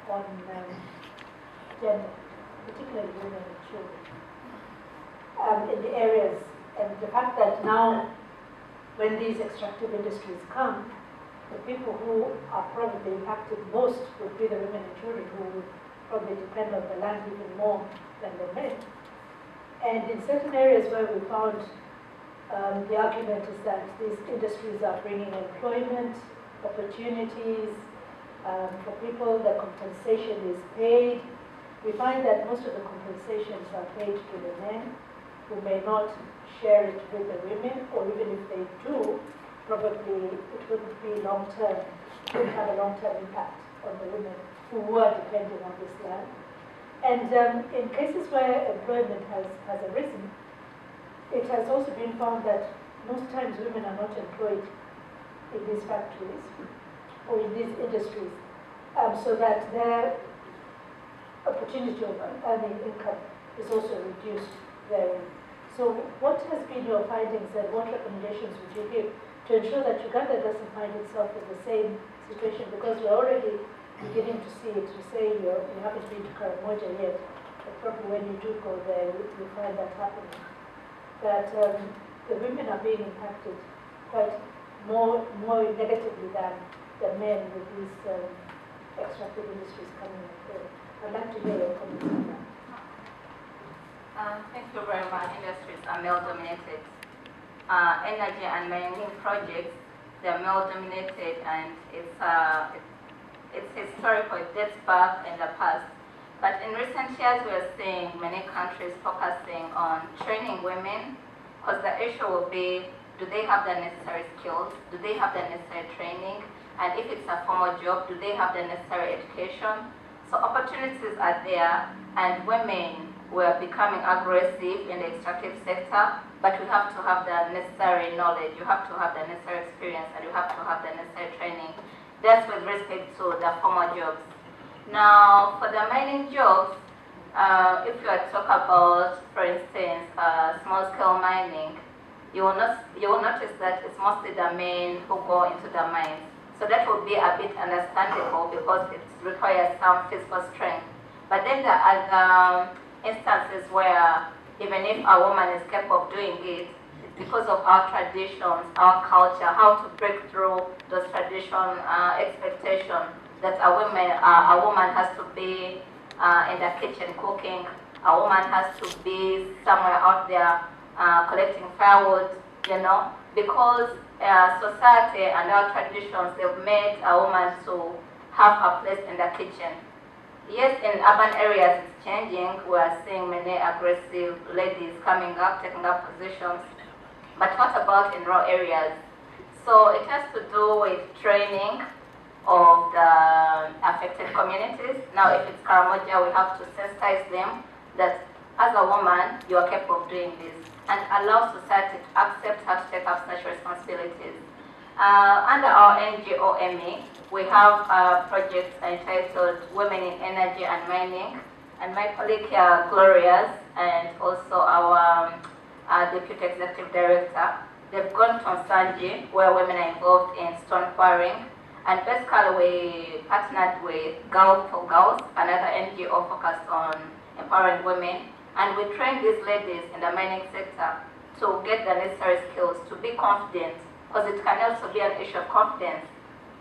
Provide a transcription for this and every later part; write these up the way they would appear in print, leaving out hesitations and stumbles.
on gender, particularly women and children, in the areas, and the fact that now when these extractive industries come, the people who are probably impacted most would be the women and children who would probably depend on the land even more than the men. And in certain areas where we found the argument is that these industries are bringing employment opportunities for people, the compensation is paid. We find that most of the compensations are paid to the men who may not share it with the women, or even if they do, probably it wouldn't be long-term, it wouldn't have a long-term impact on the women who were depending on this land. And in cases where employment has arisen, it has also been found that most times women are not employed in these factories or in these industries, so that their opportunity of earning income is also reduced there. So what has been your findings and what recommendations would you give to ensure that Uganda doesn't find itself in the same situation? Because we're already beginning to see it. You say you haven't been to Karamoja yet, but probably when you do go there, you find that happening. That the women are being impacted quite more negatively than the men with these extractive industries coming in. I'd like to hear your comments on that. Thank you very much. Industries are male-dominated. Energy and mining projects, they're male-dominated, and it's historical. It dates back in the past. But in recent years, we are seeing many countries focusing on training women, because the issue will be, do they have the necessary skills? Do they have the necessary training? And if it's a formal job, do they have the necessary education? So opportunities are there, and women were becoming aggressive in the extractive sector, but you have to have the necessary knowledge, you have to have the necessary experience, and you have to have the necessary training. That's with respect to the formal jobs. Now, for the mining jobs, if you are talk about, for instance, small-scale mining, you will notice that it's mostly the men who go into the mines. So that would be a bit understandable because it requires some physical strength. But then there are instances where even if a woman is capable of doing it, it's because of our traditions, our culture, how to break through those traditional expectations that a woman has to be in the kitchen cooking, a woman has to be somewhere out there collecting firewood, because society and our traditions, they've made a woman to have a place in the kitchen. Yes, in urban areas it's changing. We are seeing many aggressive ladies coming up, taking up positions. But what about in rural areas? So it has to do with training of the affected communities. Now, if it's Karamoja, we have to sensitize them that as a woman, you are capable of doing this, and allow society to accept her to take up such responsibilities. Under our NGO ME, we have a project entitled Women in Energy and Mining, and my colleague here, Gloria's, and also our Deputy Executive Director, they've gone to Sanji, where women are involved in stone quarrying, and basically we partnered with Girl for Girls, another NGO focused on empowering women, and we train these ladies in the mining sector to get the necessary skills to be confident, because it can also be an issue of confidence.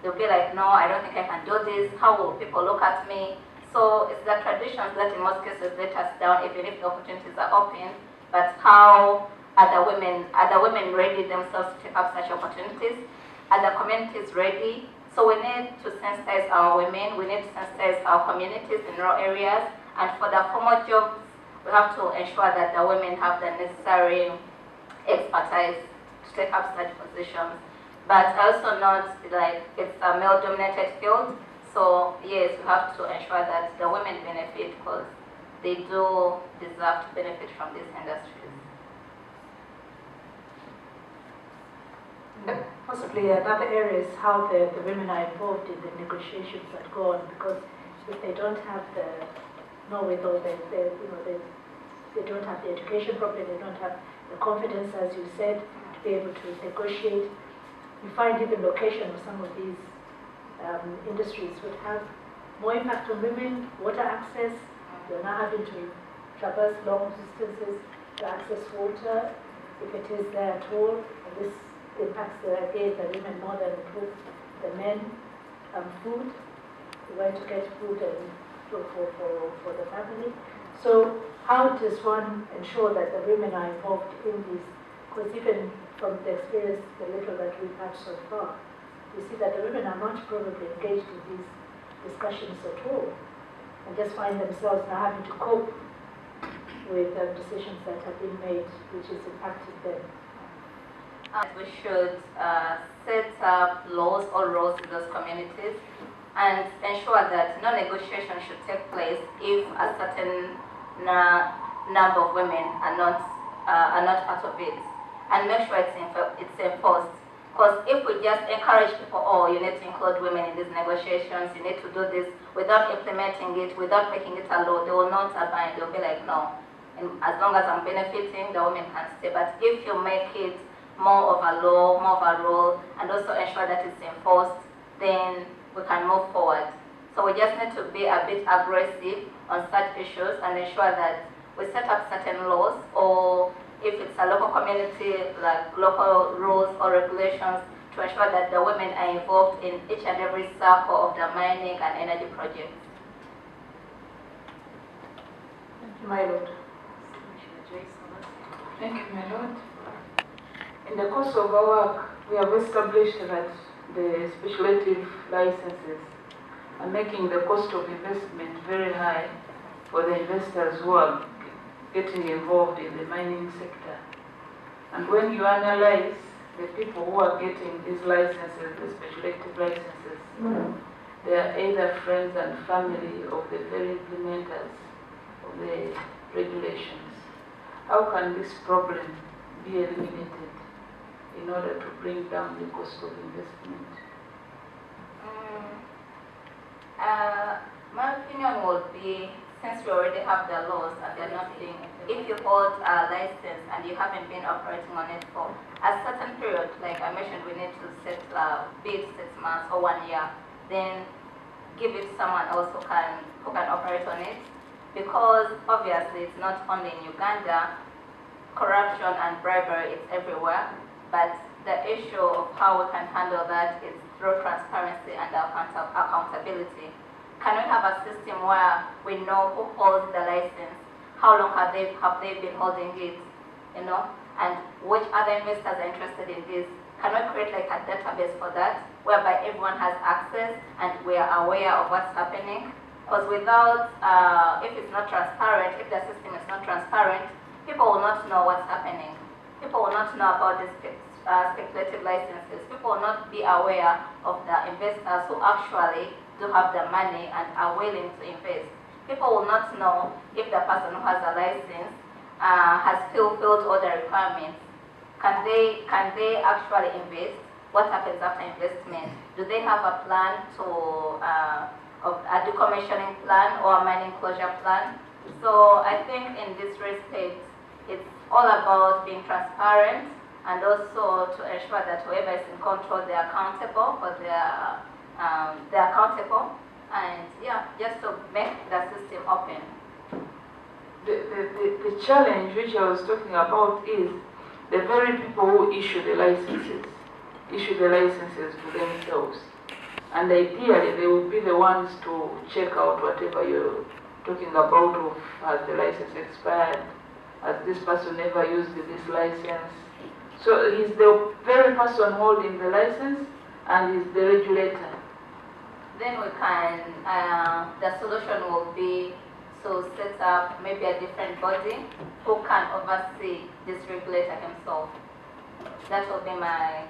They'll be like, no, I don't think I can do this. How will people look at me? So it's the traditions that in most cases let us down, even if the opportunities are open. But how are the women ready themselves to take up such opportunities? Are the communities ready? So we need to sensitize our women. We need to sensitize our communities in rural areas. And for the formal jobs, we have to ensure that the women have the necessary expertise to take up such positions. But also not like it's a male-dominated field. So yes, we have to ensure that the women benefit, because they do deserve to benefit from these industries. Possibly another area is how the women are involved in the negotiations that go on, because if they don't have the knowledge, or they don't have the education properly, they don't have the confidence, as you said, to be able to negotiate. You find even location of some of these industries would have more impact on women, water access. They're now having to traverse long distances to access water, if it is there at all. And this impacts again the women more than the men. Food, where to get food and for the family. So how does one ensure that the women are involved in this? Because even from the experience, the little that we've had so far, we see that the women are not probably engaged in these discussions at all, and just find themselves now having to cope with decisions that have been made, which is impacting them. We should set up laws or rules in those communities and ensure that no negotiation should take place if a certain number of women are not part of it, and make sure it's enforced. Because if we just encourage people, oh, you need to include women in these negotiations, you need to do this, without implementing it, without making it a law, they will not abide. They'll be like, no, and as long as I'm benefiting, the women can stay. But if you make it more of a law, more of a rule, and also ensure that it's enforced, then we can move forward. So we just need to be a bit aggressive on such issues and ensure that we set up certain laws, or if it's a local community, like local rules or regulations, to ensure that the women are involved in each and every circle of the mining and energy projects. Thank you, my lord. Thank you, my lord. In the course of our work, we have established that the speculative licenses are making the cost of investment very high for the investors who are getting involved in the mining sector. And when you analyze the people who are getting these licenses, the speculative licenses, they are either friends and family of the very implementers of the regulations. How can this problem be eliminated in order to bring down the cost of investment? My opinion would be, since we already have the laws and they're not being, if you hold a license and you haven't been operating on it for a certain period, like I mentioned, we need to set bid 6 months or 1 year, then give it to someone else who can operate on it. Because obviously it's not only in Uganda, corruption and bribery is everywhere, but the issue of how we can handle that is through transparency and accountability. Can we have a system where we know who holds the license, how long have they been holding it, and which other investors are interested in this? Can we create like a database for that, whereby everyone has access and we are aware of what's happening? Because without, if it's not transparent, if the system is not transparent, people will not know what's happening. People will not know about these speculative licenses. People will not be aware of the investors who actually do have the money and are willing to invest. People will not know if the person who has a license has fulfilled all the requirements. Can they actually invest? What happens after investment? Do they have a plan of a decommissioning plan or a mining closure plan? So I think in this respect, it's all about being transparent and also to ensure that whoever is in control, they are accountable for they're accountable, and yeah, just to make the system open. The challenge which I was talking about is the very people who issue the licenses to themselves. And ideally, they will be the ones to check out whatever you're talking about of has the license expired, has this person never used this license. So he's the very person holding the license and he's the regulator. Then we can, the solution will be to set up maybe a different body who can oversee this regulator himself. That will be my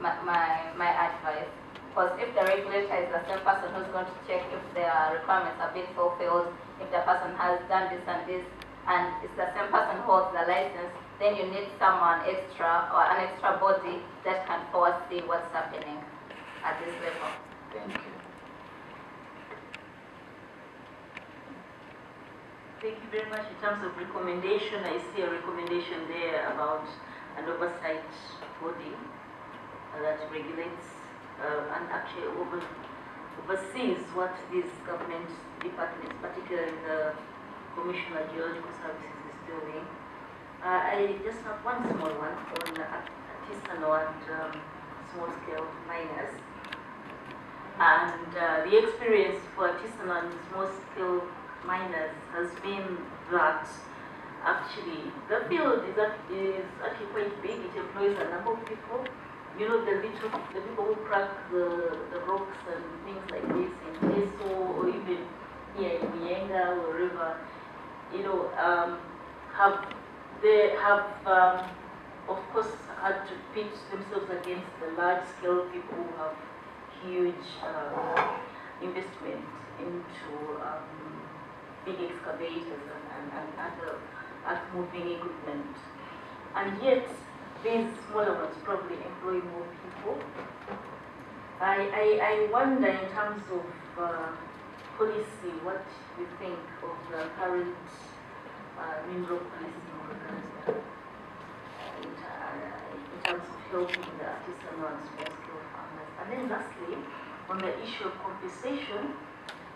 advice. Because if the regulator is the same person who's going to check if their requirements have been fulfilled, if the person has done this and this, and it's the same person who holds the license, then you need someone extra or an extra body that can foresee what's happening at this level. Thank you. Thank you very much. In terms of recommendation, I see a recommendation there about an oversight body that regulates and actually oversees what these government departments, particularly the Commission on Geological Services, is doing. I just have one small one on artisanal and small-scale miners. And the experience for artisanal and small-scale miners has been that actually the field is actually quite big. It employs a number of people. You know, the people who crack the rocks and things like this in Teso or even here in Mienga or wherever, you know, they have of course had to pitch themselves against the large-scale people who have huge investment into big excavators and other earth-moving equipment. And yet, these smaller ones probably employ more people. I wonder in terms of policy, what you think of the current mineral policy in Uganda in terms of helping the artisanal and small-scale farmers. And then lastly, on the issue of compensation,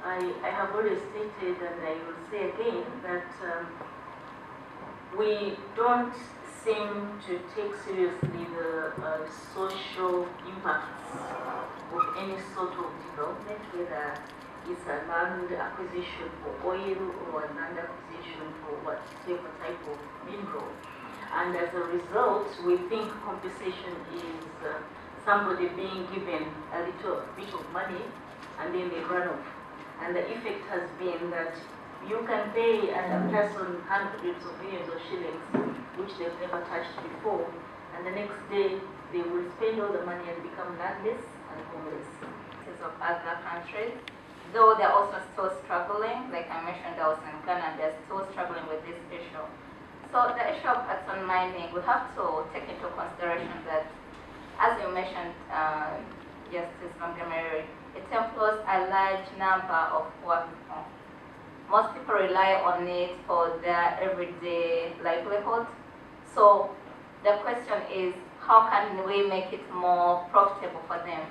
I have already stated, and I will say again, that we don't seem to take seriously the social impacts of any sort of development, whether it's a land acquisition for oil or a land acquisition for whatever type of mineral. And as a result, we think compensation is somebody being given a little bit of money and then they run off. And the effect has been that you can pay a person hundreds of millions of shillings, which they've never touched before, and the next day they will spend all the money and become landless and homeless. Of other countries, though they're also still struggling. Like I mentioned, I was in Ghana, and they're still struggling with this issue. So the issue of earthstone mining, we have to take into consideration that, as you mentioned, Justice Montgomery, it employs a large number of poor people. Most people rely on it for their everyday livelihood. So the question is, how can we make it more profitable for them?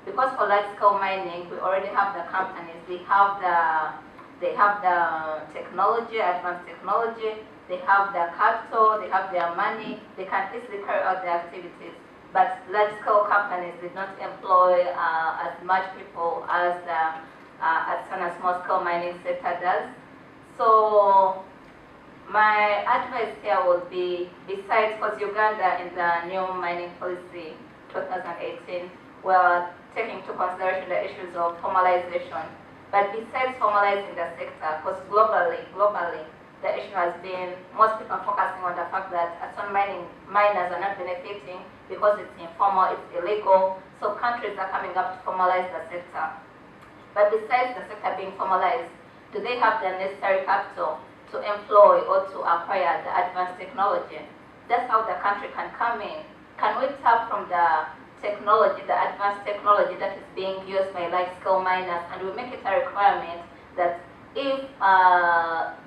Because for large-scale mining, we already have the companies. They have the technology, advanced technology. They have their capital. They have their money. They can easily carry out their activities. But large-scale companies did not employ as much people as the small-scale mining sector does. So my advice here would be, besides, because Uganda in the new mining policy 2018, we're taking into consideration the issues of formalization. But besides formalizing the sector, because globally, the issue has been most people focusing on the fact that some miners are not benefiting because it's informal, it's illegal. So countries are coming up to formalize the sector. But besides the sector being formalized, do they have the necessary capital to employ or to acquire the advanced technology? That's how the country can come in. Can we tap from the technology, the advanced technology that is being used by large-scale miners, and we make it a requirement that if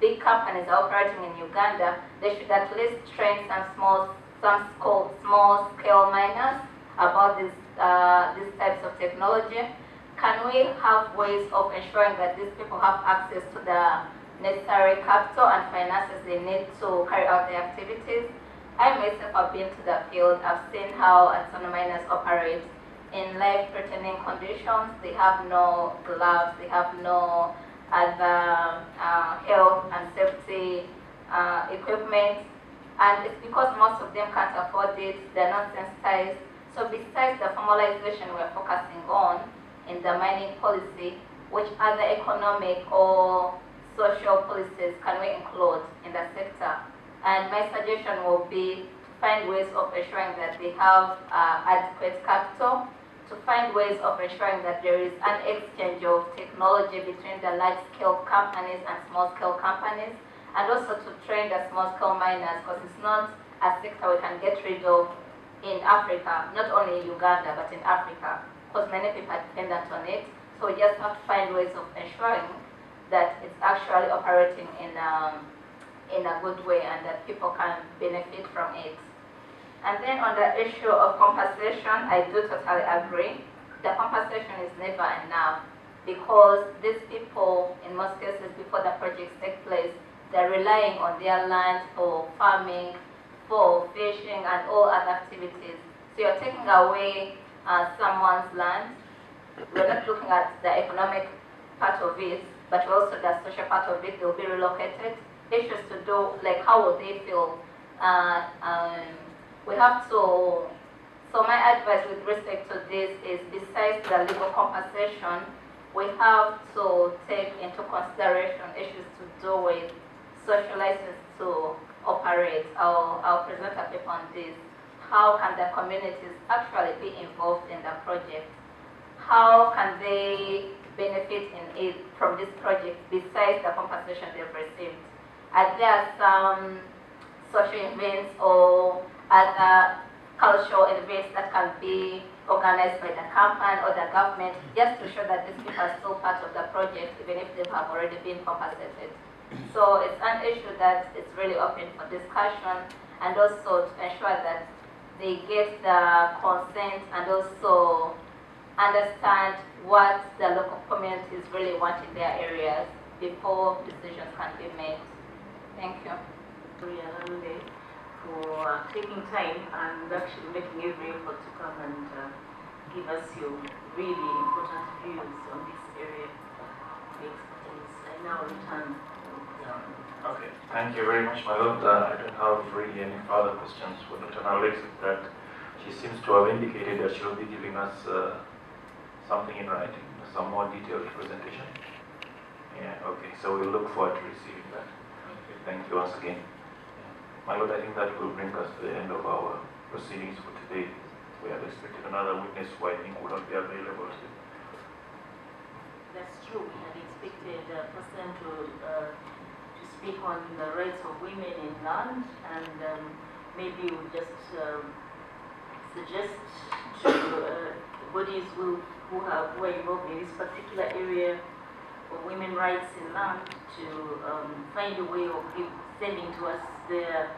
big companies are operating in Uganda, they should at least train some small-scale miners about these types of technology. Can we have ways of ensuring that these people have access to the necessary capital and finances they need to carry out their activities? I myself have been to the field. I've seen how artisanal miners operate in life-threatening conditions. They have no gloves, they have no other health and safety equipment. And it's because most of them can't afford it, they're not sensitized. So besides the formalization we're focusing on in the mining policy, which other economic or social policies can we include in the sector? And my suggestion will be to find ways of ensuring that they have adequate capital, to find ways of ensuring that there is an exchange of technology between the large-scale companies and small-scale companies, and also to train the small-scale miners, because it's not a sector we can get rid of in Africa, not only in Uganda, but in Africa, because many people are dependent on it. So we just have to find ways of ensuring that it's actually operating in a good way and that people can benefit from it. And then on the issue of compensation, I do totally agree. The compensation is never enough. because these people, in most cases, before the projects take place, they're relying on their land for farming, for fishing, and all other activities. So you're taking away someone's land. We're not looking at the economic part of it, but also the social part of it. They'll be relocated. Issues to do, like how would they feel? We have to, so my advice with respect to this is, besides the legal compensation, we have to take into consideration issues to do with social license to operate. I'll present a paper on this. How can the communities actually be involved in the project? How can they benefit from this project besides the compensation they've received? Are there some social events or other cultural events that can be organized by the company or the government, just to show that these people are still part of the project, even if they have already been compensated? So it's an issue that is really open for discussion, and also to ensure that they get the consent and also understand what the local communities really want in their areas before decisions can be made. Thank you. Nalule, for taking time and actually making every effort to come and give us your really important views on this area of expertise. I now return. Okay, thank you very much, my lord. I don't have really any further questions for Dr. Nalule, except that she seems to have indicated that she'll be giving us something in writing, some more detailed presentation. Yeah, okay, so we'll look forward to receiving that. Thank you once again. My lord, I think that will bring us to the end of our proceedings for today. We had expected another witness who I think would not be available today. That's true. We had expected a person to speak on the rights of women in land, and maybe we'll just suggest to bodies who are involved in this particular area of women rights in land to find a way of sending to us their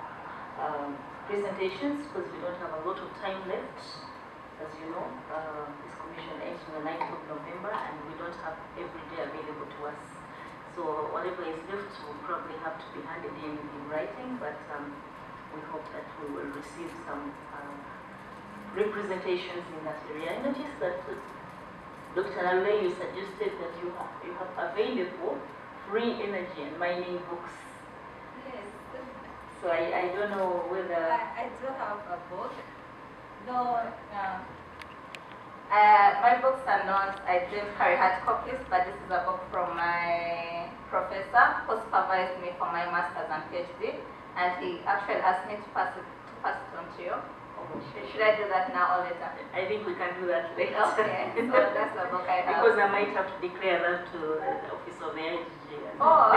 presentations, because we don't have a lot of time left. As you know, this commission ends on the 9th of November, and we don't have every day available to us. So whatever is left will probably have to be handed in writing, but we hope that we will receive some representations in that area. I noticed that Dr. Nalule, you suggested that you have available free energy and mining books. Yes. So I don't know whether... I do have a book. Though my books are not, I didn't carry hard copies, but this is a book from my professor who supervised me for my master's and PhD, and he actually asked me to pass it on to you. Should I do that now or later? I think we can do that later. Okay, so that's the book I have. Because I might have to declare that to the office of the IGG. Oh,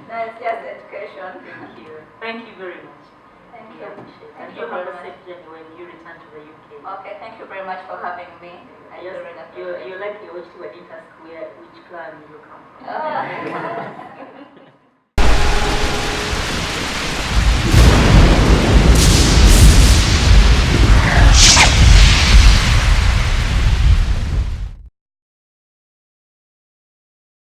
that's just education. Thank you. Thank you very much. Thank you. And you have a safe journey when you return to the UK. Okay, thank you very much for having me. You're lucky which clan you come from.